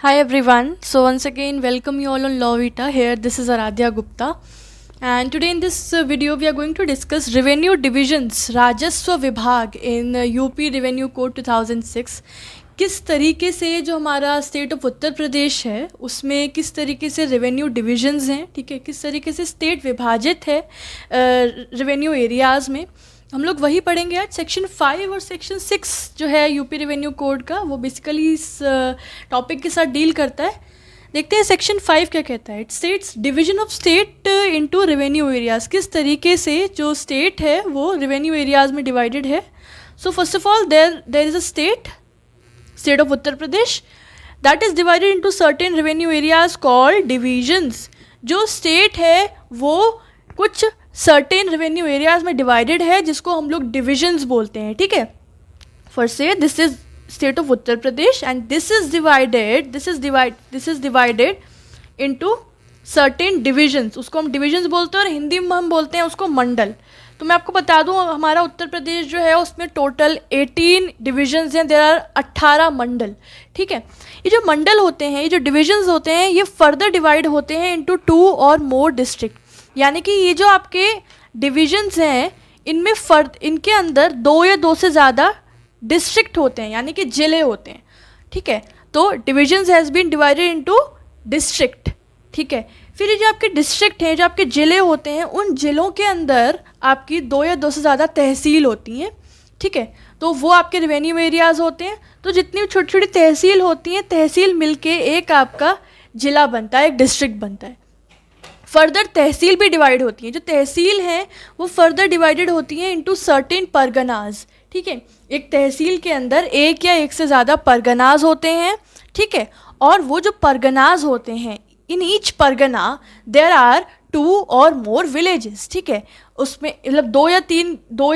Hi everyone. So once again, welcome you all on Law Vita. Here, this is Aradhya Gupta, and today in this video we are going to discuss revenue divisions, राजस्व विभाग in UP Revenue Code 2006. किस तरीके से जो हमारा state of Uttar प्रदेश है उसमें किस तरीके से रेवेन्यू डिविजन्स हैं, ठीक है, किस तरीके से स्टेट विभाजित है रेवेन्यू एरियाज़ में, हम लोग वही पढ़ेंगे आज। सेक्शन 5 और सेक्शन 6 जो है यूपी रेवेन्यू कोड का, वो बेसिकली इस टॉपिक के साथ डील करता है। देखते हैं सेक्शन 5 क्या कहता है। It states division of state into revenue areas, किस तरीके से जो स्टेट है वो रेवेन्यू एरियाज़ में डिवाइडेड है। So first of all there is a state of Uttar Pradesh that is divided into certain revenue areas called divisions. जो स्टेट है वो कुछ सर्टेन रेवेन्यू एरियाज़ में डिवाइडेड है जिसको हम लोग डिविजन्स बोलते हैं, ठीक है। फर्स्ट से this is state of Uttar Pradesh and this is divided into certain divisions, उसको हम डिविजन्स बोलते हैं और हिंदी में हम बोलते हैं उसको मंडल। तो मैं आपको बता दूं हमारा उत्तर प्रदेश जो है उसमें टोटल 18 डिविजन्स हैं, देयर आर 18 मंडल, ठीक है। ये जो मंडल होते हैं, ये जो डिविजन्स होते हैं, ये फर्दर डिवाइड होते हैं इनटू 2 और मोर डिस्ट्रिक्ट। यानी कि ये जो आपके डिविजन्स हैं इनमें इनके अंदर 2 या 2 से ज़्यादा डिस्ट्रिक्ट होते हैं, यानी कि ज़िले होते हैं, ठीक है। तो divisions has been divided into district, ठीक है। फिर ये जो आपके डिस्ट्रिक्ट हैं, जो आपके ज़िले होते हैं, उन ज़िलों के अंदर आपकी 2 या 2 से ज़्यादा तहसील होती हैं, ठीक है। तो वो आपके रेवेन्यू एरियाज़ होते हैं। तो जितनी छोटी छोटी तहसील होती हैं, तहसील मिलके एक आपका ज़िला बनता है, एक डिस्ट्रिक्ट बनता है। फर्दर तहसील भी डिवाइड होती हैं। जो तहसील हैं वो फर्दर डिवाइडेड होती हैं इनटू सर्टेन परगनाज, ठीक है। एक तहसील के अंदर एक या एक से ज़्यादा परगनाज होते हैं, ठीक है। और वो जो परगनाज होते हैं, in each pargana there are 2 और मोर विलेजेस, ठीक है। उसमें मतलब 2 या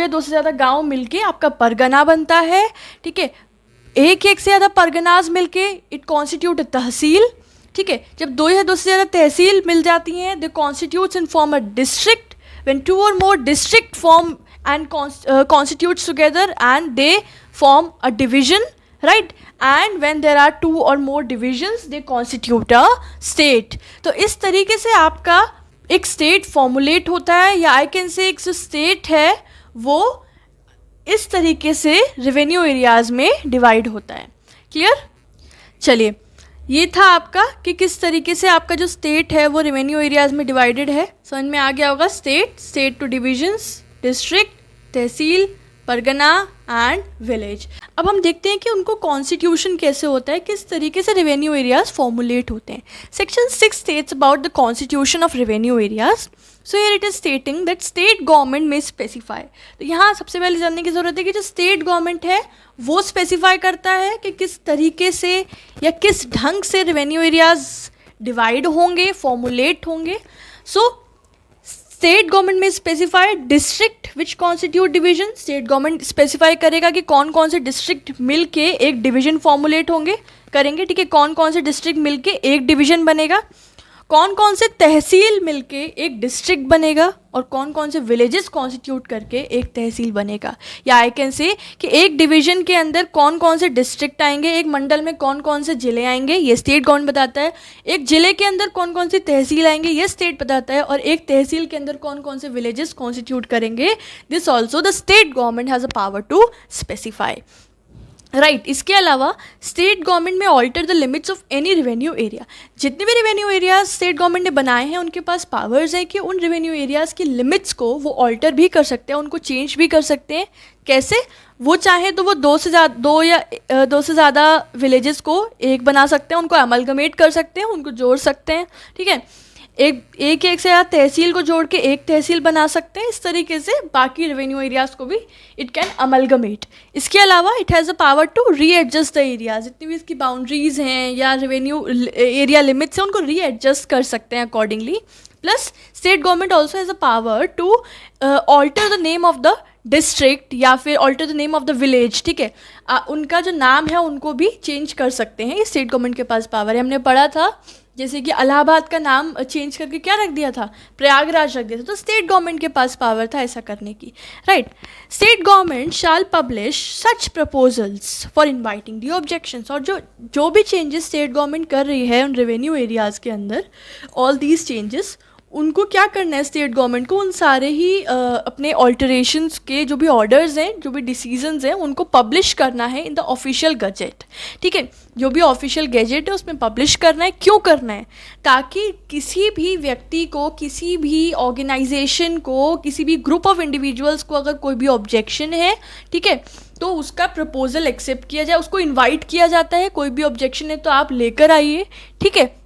2 से ज़्यादा गांव मिलके आपका परगना बनता है, ठीक है। एक से ज़्यादा परगनाज मिलके इट कॉन्स्टिट्यूट तहसील, ठीक है। जब 2 या 2 से ज़्यादा तहसील मिल जाती हैं, they constitutes and form a district. When 2 और more district form and constitutes together and they form a division, right. And when there are 2 और more divisions they constitute a state. तो इस तरीके से आपका एक स्टेट फॉर्मुलेट होता है, या आई कैन से एक जो स्टेट है वो इस तरीके से रेवेन्यू एरियाज़ में डिवाइड होता है। क्लियर? चलिए, ये था आपका कि किस तरीके से आपका जो स्टेट है वो रेवेन्यू एरियाज़ में डिवाइडेड है। समझ में आ गया होगा। State to divisions, district, tehsil, pargana and village. अब हम देखते हैं कि उनको कॉन्स्टिट्यूशन कैसे होता है, किस तरीके से रेवेन्यू एरियाज़ फॉर्मुलेट होते हैं। Section 6 states about the constitution of revenue areas. So here it is stating that state government में स्पेसिफाई। तो यहाँ सबसे पहले जानने की ज़रूरत है कि जो स्टेट गवर्नमेंट है वो स्पेसिफाई करता है कि किस तरीके से या किस ढंग से रेवेन्यू एरियाज़ डिवाइड होंगे, फॉर्मुलेट होंगे। सो स्टेट गवर्नमेंट में specified district which constitute division. State government specify करेगा कि कौन कौन से डिस्ट्रिक्ट मिल के एक डिवीजन फॉर्मुलेट करेंगे, ठीक है। कौन कौन से डिस्ट्रिक्ट मिल के एक डिवीजन बनेगा, कौन कौन से तहसील मिलके एक डिस्ट्रिक्ट बनेगा, और कौन कौन से विलेजेस कॉन्स्टिट्यूट करके एक तहसील बनेगा। या आई कैन से कि एक डिवीजन के अंदर कौन कौन से डिस्ट्रिक्ट आएंगे, एक मंडल में कौन कौन से ज़िले आएंगे, ये स्टेट गवर्नमेंट बताता है। एक ज़िले के अंदर कौन कौन सी तहसील आएंगे, ये स्टेट बताता है। और एक तहसील के अंदर कौन कौन से विलेजेस कॉन्स्टिट्यूट करेंगे, this also the state government has a power to specify, right. इसके अलावा स्टेट गवर्नमेंट में alter the limits of any revenue area. जितने भी रेवेन्यू एरियाज स्टेट गवर्नमेंट ने बनाए हैं उनके पास पावर्स हैं कि उन रेवेन्यू एरियाज़ की लिमिट्स को वो ऑल्टर भी कर सकते हैं, उनको चेंज भी कर सकते हैं। कैसे? वो चाहे तो वो 2 या 2 से ज़्यादा विलेजेस को एक बना सकते हैं, उनको अमलगमेट कर सकते हैं, उनको जोड़ सकते हैं, ठीक है। एक से ज़्यादा तहसील को जोड़ के एक तहसील बना सकते हैं। इस तरीके से बाकी रेवेन्यू एरियाज़ को भी इट कैन अमलगमेट। इसके अलावा it has a power to readjust the areas. जितनी भी इसकी बाउंड्रीज़ हैं या रेवेन्यू एरिया लिमिट्स हैं उनको रीएडजस्ट कर सकते हैं accordingly. Plus state government also has a power to alter the name of the district या फिर alter the name of the village, ठीक है। उनका जो नाम है उनको भी चेंज कर सकते हैं, ये स्टेट गवर्नमेंट के पास पावर है। हमने पढ़ा था जैसे कि इलाहाबाद का नाम चेंज करके क्या रख दिया था, प्रयागराज रख दिया था, तो स्टेट गवर्नमेंट के पास पावर था ऐसा करने की, right. State government shall publish such proposals for inviting the objections, और जो भी चेंजेस स्टेट गवर्नमेंट कर रही है उन रेवेन्यू एरियाज़ के अंदर, ऑल दीज चेंजेस, उनको क्या करना है स्टेट गवर्नमेंट को, उन सारे ही अपने ऑल्टरेशंस के जो भी ऑर्डर्स हैं, जो भी डिसीजंस हैं, उनको पब्लिश करना है इन द ऑफिशियल गजेट, ठीक है। जो भी ऑफिशियल गजेट है उसमें पब्लिश करना है। क्यों करना है? ताकि किसी भी व्यक्ति को, किसी भी ऑर्गेनाइजेशन को, किसी भी ग्रुप ऑफ इंडिविजुअल्स को अगर कोई भी ऑब्जेक्शन है, ठीक है, तो उसका प्रपोजल एक्सेप्ट किया जाए, उसको इन्वाइट किया जाता है। कोई भी ऑब्जेक्शन है तो आप लेकर आइए, ठीक है,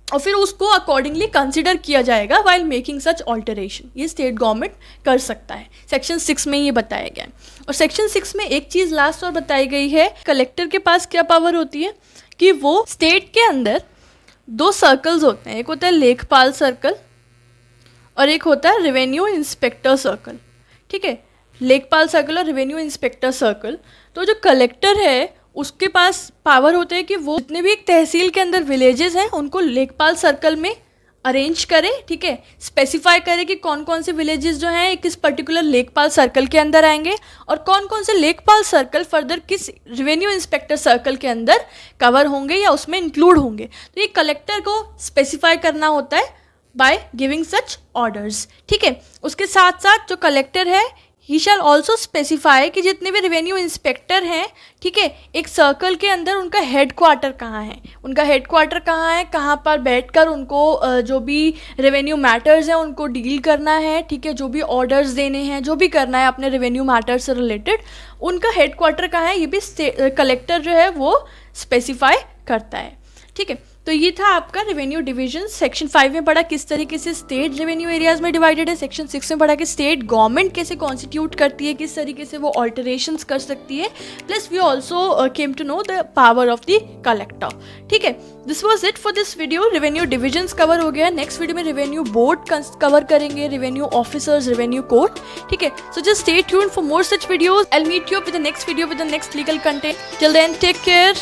और फिर उसको अकॉर्डिंगली कंसिडर किया जाएगा वाइल मेकिंग सच ऑल्टरेशन। ये स्टेट गवर्नमेंट कर सकता है, सेक्शन 6 में ये बताया गया है। और सेक्शन 6 में एक चीज़ लास्ट और बताई गई है, कलेक्टर के पास क्या पावर होती है कि वो स्टेट के अंदर 2 सर्कल्स होते हैं, एक होता है लेखपाल सर्कल और एक होता है रेवेन्यू इंस्पेक्टर सर्कल, ठीक है। लेखपाल सर्कल और रेवेन्यू इंस्पेक्टर सर्कल, तो जो कलेक्टर है उसके पास पावर होते हैं कि वो जितने भी एक तहसील के अंदर विलेजेस हैं उनको लेखपाल सर्कल में अरेंज करे, ठीक है, स्पेसिफाई करे कि कौन कौन से विलेजेस जो हैं किस पर्टिकुलर लेखपाल सर्कल के अंदर आएंगे और कौन कौन से लेखपाल सर्कल फर्दर किस रेवेन्यू इंस्पेक्टर सर्कल के अंदर कवर होंगे या उसमें इंक्लूड होंगे। तो ये कलेक्टर को स्पेसिफाई करना होता है बाय गिविंग सच ऑर्डर्स, ठीक है। उसके साथ साथ जो कलेक्टर है ही शैल ऑल्सो स्पेसिफाई कि जितने भी रेवेन्यू इंस्पेक्टर हैं, ठीक है, एक सर्कल के अंदर उनका हेड क्वार्टर कहाँ है, उनका हेड क्वार्टर कहाँ है, कहाँ पर बैठकर उनको जो भी रेवेन्यू मैटर्स हैं उनको डील करना है, ठीक है, जो भी ऑर्डर्स देने हैं, जो भी करना है अपने रेवेन्यू मैटर से रिलेटेड, उनका हेड क्वार्टर कहाँ है, ये भी कलेक्टर जो है वो स्पेसिफाई करता है, ठीक है। तो ये था आपका रेवेन्यू डिवीजन। सेक्शन 5 में पढ़ा किस तरीके से स्टेट रेवेन्यू एरियाज में डिवाइडेड है, सेक्शन 6 में पढ़ा कि स्टेट गवर्नमेंट कैसे कॉन्स्टिट्यूट करती है, किस तरीके से वो ऑल्टरेशंस कर सकती है, plus we also came to know the power of the collector, ठीक है। This was it for this video. Revenue divisions cover हो गया, नेक्स्ट वीडियो में रेवेन्यू बोर्ड कवर करेंगे, रेवेन्यू ऑफिसर्स, रेवेन्यू कोर्ट, ठीक है। So just stay tuned for more such videos. I will meet you with the next video with the next legal content. Till then take care.